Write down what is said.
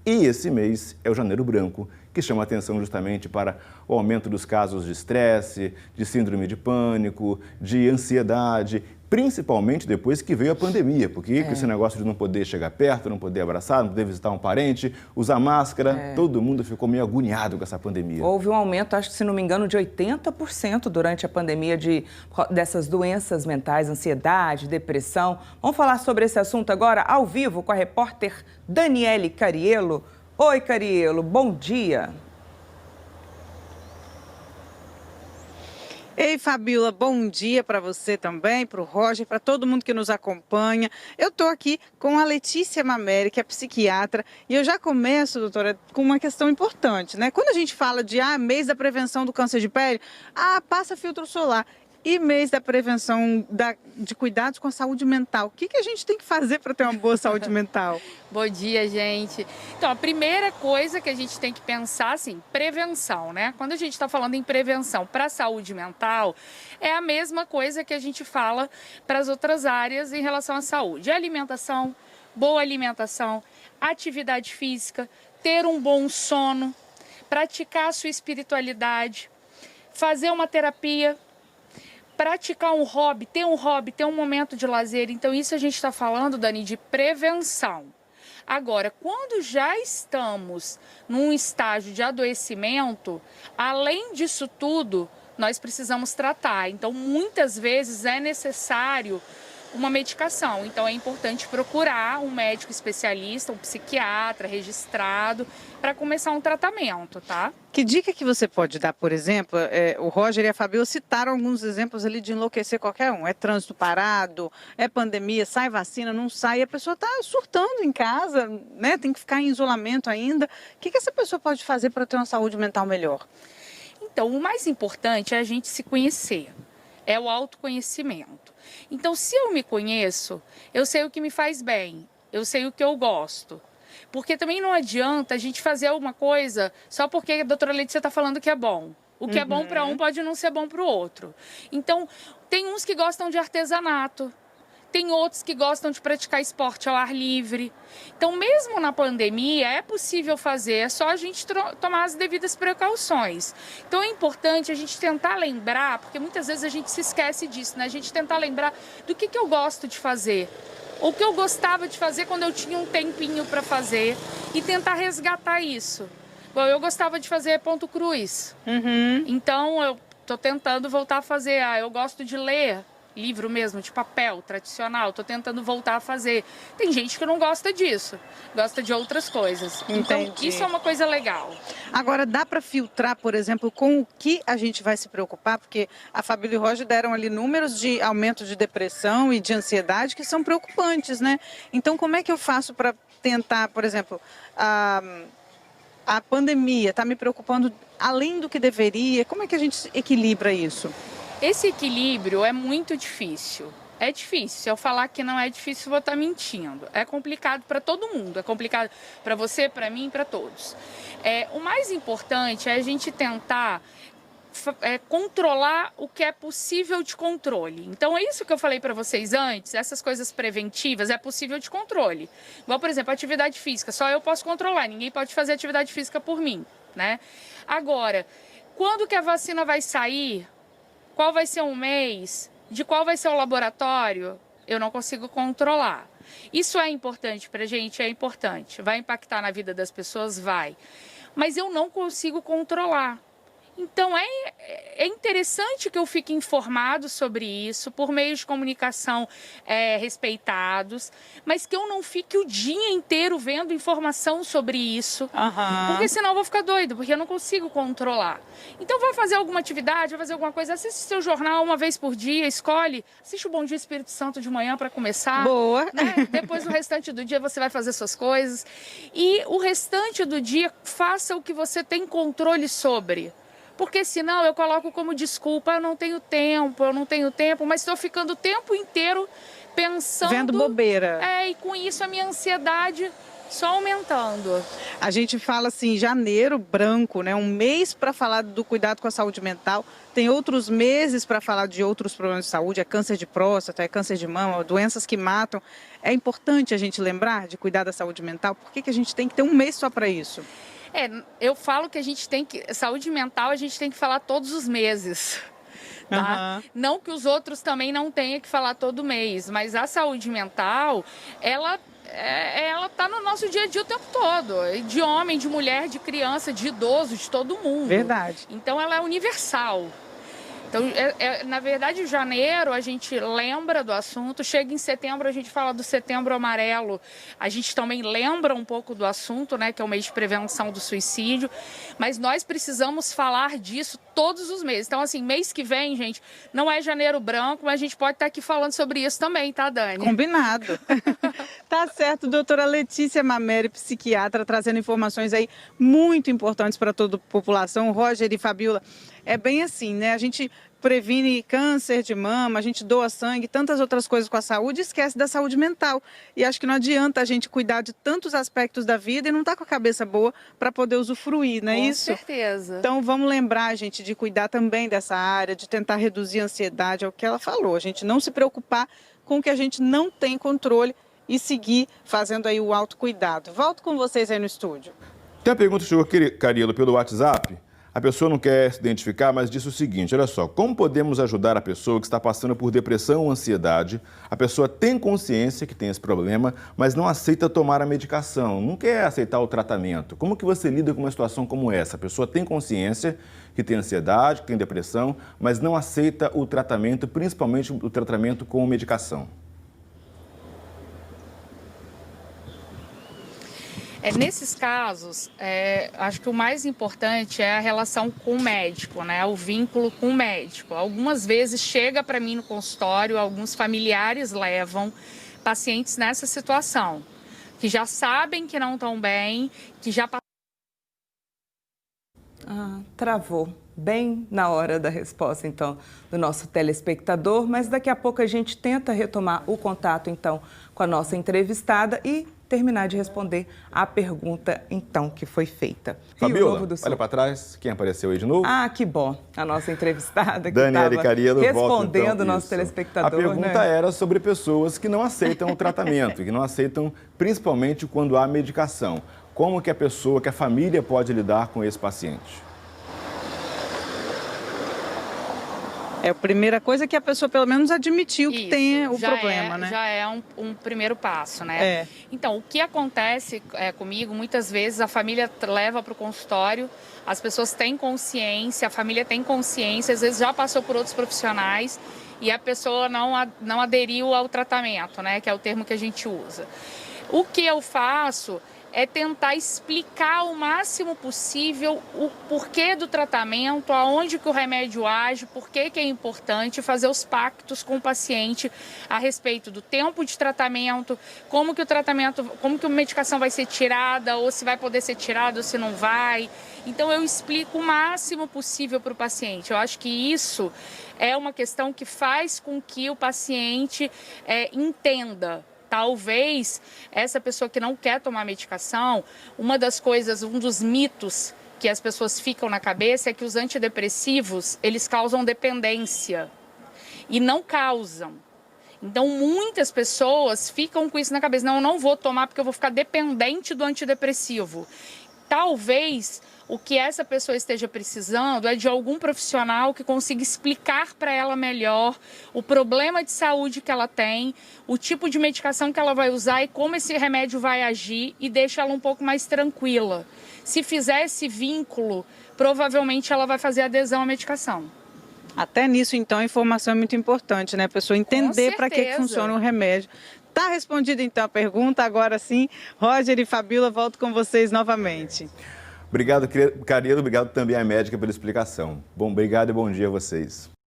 E esse mês é o Janeiro Branco, que chama atenção justamente para o aumento dos casos de estresse, de síndrome de pânico, de ansiedade, principalmente depois que veio a pandemia, porque com esse negócio de não poder chegar perto, não poder abraçar, não poder visitar um parente, usar máscara, todo mundo ficou meio agoniado com essa pandemia. Houve um aumento, acho que se não me engano, de 80% durante a pandemia dessas doenças mentais, ansiedade, depressão. Vamos falar sobre esse assunto agora ao vivo com a repórter Daniele Cariello. Oi, Cariello, bom dia. Ei, Fabíola, bom dia para você também, para o Roger, para todo mundo que nos acompanha. Eu estou aqui com a Letícia Mameri, que é psiquiatra, e eu já começo, doutora, com uma questão importante, né? Quando a gente fala de mês da prevenção do câncer de pele, passa filtro solar. E mês da prevenção de cuidados com a saúde mental. O que a gente tem que fazer para ter uma boa saúde mental? Bom dia, gente. Então, a primeira coisa que a gente tem que pensar, assim, prevenção, né? Quando a gente está falando em prevenção para a saúde mental, é a mesma coisa que a gente fala para as outras áreas em relação à saúde. Alimentação, boa alimentação, atividade física, ter um bom sono, praticar a sua espiritualidade, fazer uma terapia, praticar um hobby, ter um momento de lazer. Então, isso a gente está falando, Dani, de prevenção. Agora, quando já estamos num estágio de adoecimento, além disso tudo, nós precisamos tratar. Então, muitas vezes é necessário uma medicação. Então, é importante procurar um médico especialista, um psiquiatra registrado, para começar um tratamento, tá? Que dica que você pode dar, por exemplo, o Roger e a Fabíola citaram alguns exemplos ali de enlouquecer qualquer um. É trânsito parado, é pandemia, sai vacina, não sai, e a pessoa está surtando em casa, né? Tem que ficar em isolamento ainda. O que essa pessoa pode fazer para ter uma saúde mental melhor? Então, o mais importante é a gente se conhecer, é o autoconhecimento. Então, se eu me conheço, eu sei o que me faz bem, eu sei o que eu gosto. Porque também não adianta a gente fazer alguma coisa só porque a doutora Letícia está falando que é bom. O que é bom para um pode não ser bom para o outro. Então, tem uns que gostam de artesanato, tem outros que gostam de praticar esporte ao ar livre. Então, mesmo na pandemia, é possível fazer, é só a gente tomar as devidas precauções. Então, é importante a gente tentar lembrar, porque muitas vezes a gente se esquece disso, né? A gente tentar lembrar do que eu gosto de fazer, o que eu gostava de fazer quando eu tinha um tempinho para fazer e tentar resgatar isso. Bom, eu gostava de fazer ponto cruz, então eu estou tentando voltar a fazer. Eu gosto de ler livro mesmo, de papel, tradicional, estou tentando voltar a fazer. Tem gente que não gosta disso, gosta de outras coisas. Então, isso é uma coisa legal. Agora, dá para filtrar, por exemplo, com o que a gente vai se preocupar? Porque a Fabíola e o Roger deram ali números de aumento de depressão e de ansiedade que são preocupantes, né? Então, como é que eu faço para tentar, por exemplo, a pandemia está me preocupando além do que deveria? Como é que a gente equilibra isso? Esse equilíbrio é muito difícil. É difícil. Se eu falar que não é difícil, eu vou estar mentindo. É complicado para todo mundo. É complicado para você, para mim, para todos. O mais importante é a gente tentar controlar o que é possível de controle. Então, é isso que eu falei para vocês antes. Essas coisas preventivas é possível de controle. Igual, por exemplo, atividade física. Só eu posso controlar. Ninguém pode fazer atividade física por mim, né? Agora, quando que a vacina vai sair? Qual vai ser um mês, de qual vai ser o laboratório, eu não consigo controlar. Isso é importante para a gente? É importante. Vai impactar na vida das pessoas? Vai. Mas eu não consigo controlar. Então, é interessante que eu fique informado sobre isso, por meios de comunicação respeitados, mas que eu não fique o dia inteiro vendo informação sobre isso, porque senão eu vou ficar doido, porque eu não consigo controlar. Então, vai fazer alguma atividade, vai fazer alguma coisa, assiste seu jornal uma vez por dia, escolhe, assiste o Bom Dia Espírito Santo de manhã para começar. Boa! Né? Depois, o restante do dia, você vai fazer suas coisas. E o restante do dia, faça o que você tem controle sobre. Porque senão eu coloco como desculpa, eu não tenho tempo, mas estou ficando o tempo inteiro pensando... Vendo bobeira. E com isso a minha ansiedade só aumentando. A gente fala assim, janeiro branco, né? Um mês para falar do cuidado com a saúde mental. Tem outros meses para falar de outros problemas de saúde, é câncer de próstata, é câncer de mama, doenças que matam. É importante a gente lembrar de cuidar da saúde mental. Por que a gente tem que ter um mês só para isso? Eu falo que a gente tem que... Saúde mental a gente tem que falar todos os meses. Tá? Uhum. Não que os outros também não tenham que falar todo mês, mas a saúde mental, ela está no nosso dia a dia o tempo todo. De homem, de mulher, de criança, de idoso, de todo mundo. Verdade. Então ela é universal. Então, na verdade, em janeiro a gente lembra do assunto, chega em setembro a gente fala do Setembro Amarelo, a gente também lembra um pouco do assunto, né, que é o mês de prevenção do suicídio, mas nós precisamos falar disso todos os meses. Então, assim, mês que vem, gente, não é janeiro branco, mas a gente pode estar aqui falando sobre isso também, tá, Dani? Combinado. Tá certo, doutora Letícia Mameri, psiquiatra, trazendo informações aí muito importantes para toda a população. Roger e Fabiola, é bem assim, né? A gente previne câncer de mama, a gente doa sangue, tantas outras coisas com a saúde, esquece da saúde mental. E acho que não adianta a gente cuidar de tantos aspectos da vida e não estar com a cabeça boa para poder usufruir, não é isso? Com certeza. Então vamos lembrar, gente, de cuidar também dessa área, de tentar reduzir a ansiedade, é o que ela falou. A gente não se preocupar com o que a gente não tem controle e seguir fazendo aí o autocuidado. Volto com vocês aí no estúdio. Tem uma pergunta que chegou aqui, Carilo, pelo WhatsApp. A pessoa não quer se identificar, mas disse o seguinte, olha só, como podemos ajudar a pessoa que está passando por depressão ou ansiedade? A pessoa tem consciência que tem esse problema, mas não aceita tomar a medicação, não quer aceitar o tratamento. Como que você lida com uma situação como essa? A pessoa tem consciência que tem ansiedade, que tem depressão, mas não aceita o tratamento, principalmente o tratamento com medicação. Nesses casos, acho que o mais importante é a relação com o médico, né? O vínculo com o médico. Algumas vezes chega para mim no consultório, alguns familiares levam pacientes nessa situação, que já sabem que não estão bem, que já passaram. Travou bem na hora da resposta, então, do nosso telespectador, mas daqui a pouco a gente tenta retomar o contato, então, com a nossa entrevistada e terminar de responder a pergunta, então, que foi feita. Fabiola, olha para trás, quem apareceu aí de novo? Que bom, a nossa entrevistada que Daniele Cariello, respondendo o nosso isso. telespectador. A pergunta era sobre pessoas que não aceitam o tratamento, que não aceitam, principalmente quando há medicação. Como que a família pode lidar com esse paciente? A primeira coisa é que a pessoa pelo menos admitiu que tem o problema, né? Já é um primeiro passo, né? Então, o que acontece comigo, muitas vezes a família leva para o consultório, as pessoas têm consciência, a família tem consciência, às vezes já passou por outros profissionais e a pessoa não aderiu ao tratamento, né? Que é o termo que a gente usa. O que eu faço é tentar explicar o máximo possível o porquê do tratamento, aonde que o remédio age, por que é importante, fazer os pactos com o paciente a respeito do tempo de tratamento, como que a medicação vai ser tirada, ou se vai poder ser tirada ou se não vai. Então eu explico o máximo possível para o paciente. Eu acho que isso é uma questão que faz com que o paciente entenda. Talvez essa pessoa que não quer tomar medicação, um dos mitos que as pessoas ficam na cabeça é que os antidepressivos, eles causam dependência e não causam. Então, muitas pessoas ficam com isso na cabeça. Não, eu não vou tomar porque eu vou ficar dependente do antidepressivo. Talvez o que essa pessoa esteja precisando é de algum profissional que consiga explicar para ela melhor o problema de saúde que ela tem, o tipo de medicação que ela vai usar e como esse remédio vai agir e deixa ela um pouco mais tranquila. Se fizer esse vínculo, provavelmente ela vai fazer adesão à medicação. Até nisso, então, a informação é muito importante, né? A pessoa entender para que funciona o remédio. Tá respondida, então, a pergunta. Agora sim, Roger e Fabiola, volto com vocês novamente. Obrigado, Cariello. Obrigado também à médica pela explicação. Bom, obrigado e bom dia a vocês.